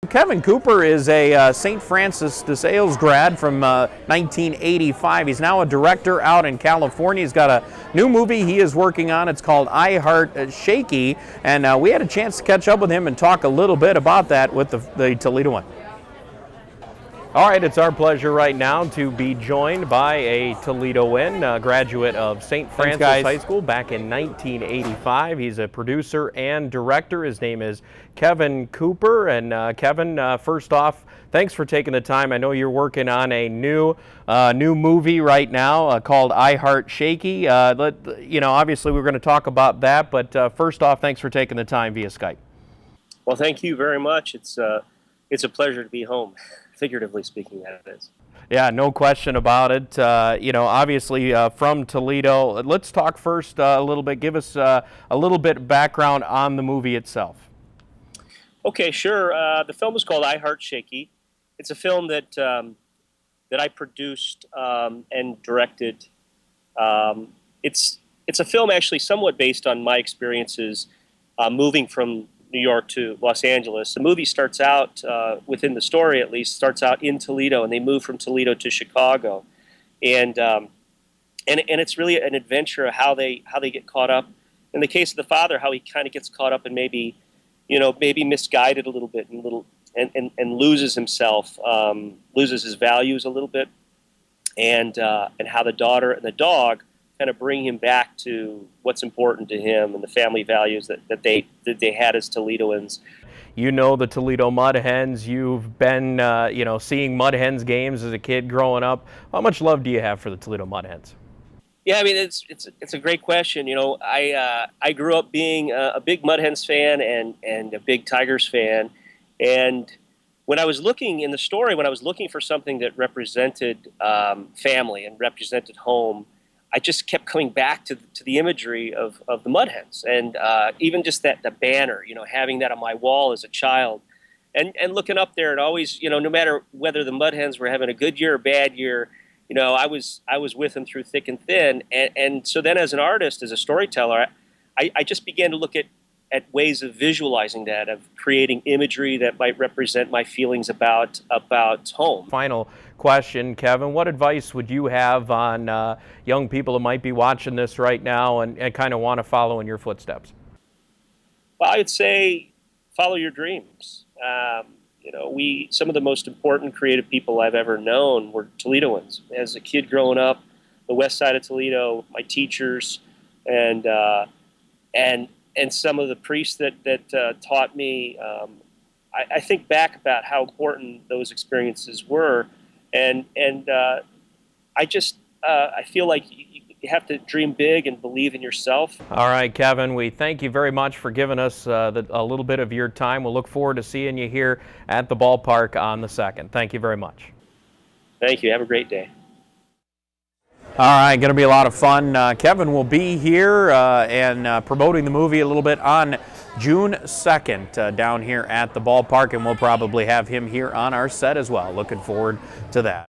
Kevin Cooper is a St. Francis de Sales grad from 1985. He's now a director out in California. He's got a new movie he is working on. It's called I Heart Shakey, and we had a chance to catch up with him and talk a little bit about that with the Toledo one. All right, it's our pleasure right now to be joined by a Toledoan, graduate of St. Francis High School back in 1985. He's a producer and director. His name is Kevin Cooper. And Kevin, first off, thanks for taking the time. I know you're working on a new movie right now called I Heart Shakey. Obviously we're going to talk about that, but first off, thanks for taking the time via Skype. Well, thank you very much. It's a pleasure to be home. Figuratively speaking, that it is. Yeah, no question about it. Obviously from Toledo. Let's talk first a little bit. Give us a little bit of background on the movie itself. Okay, sure. The film is called I Heart Shakey. It's a film that I produced and directed. It's a film actually somewhat based on my experiences moving from New York to Los Angeles. The movie starts out, within the story at least, starts out in Toledo, and they move from Toledo to Chicago, and it's really an adventure of how they get caught up. In the case of the father, how he kind of gets caught up and maybe misguided a little bit and loses himself, loses his values a little bit, and how the daughter and the dog kind of bring him back to what's important to him and the family values that they had as Toledoans. You know the Toledo Mud Hens. You've been seeing Mud Hens games as a kid growing up. How much love do you have for the Toledo Mud Hens? Yeah, I mean it's a great question. I grew up being a big Mud Hens fan and a big Tigers fan, and when I was looking in the story, when I was looking for something that represented family and represented home, I just kept coming back to the imagery of the Mud Hens, and even just the banner, having that on my wall as a child, and looking up there and always, no matter whether the Mud Hens were having a good year or bad year, I was with them through thick and thin, and so then as an artist, as a storyteller, I just began to look at ways of visualizing that, of creating imagery that might represent my feelings about home. Final question, Kevin, what advice would you have on young people who might be watching this right now and kind of want to follow in your footsteps? Well, I would say follow your dreams. Some of the most important creative people I've ever known were Toledoans. As a kid growing up, the west side of Toledo, my teachers, and some of the priests that taught me, I think back about how important those experiences were, and I feel like you have to dream big and believe in yourself. All right, Kevin, we thank you very much for giving us a little bit of your time. We'll look forward to seeing you here at the ballpark on the 2nd. Thank you very much. Thank you. Have a great day. All right, going to be a lot of fun. Kevin will be here and promoting the movie a little bit on June 2nd down here at the ballpark, and we'll probably have him here on our set as well. Looking forward to that.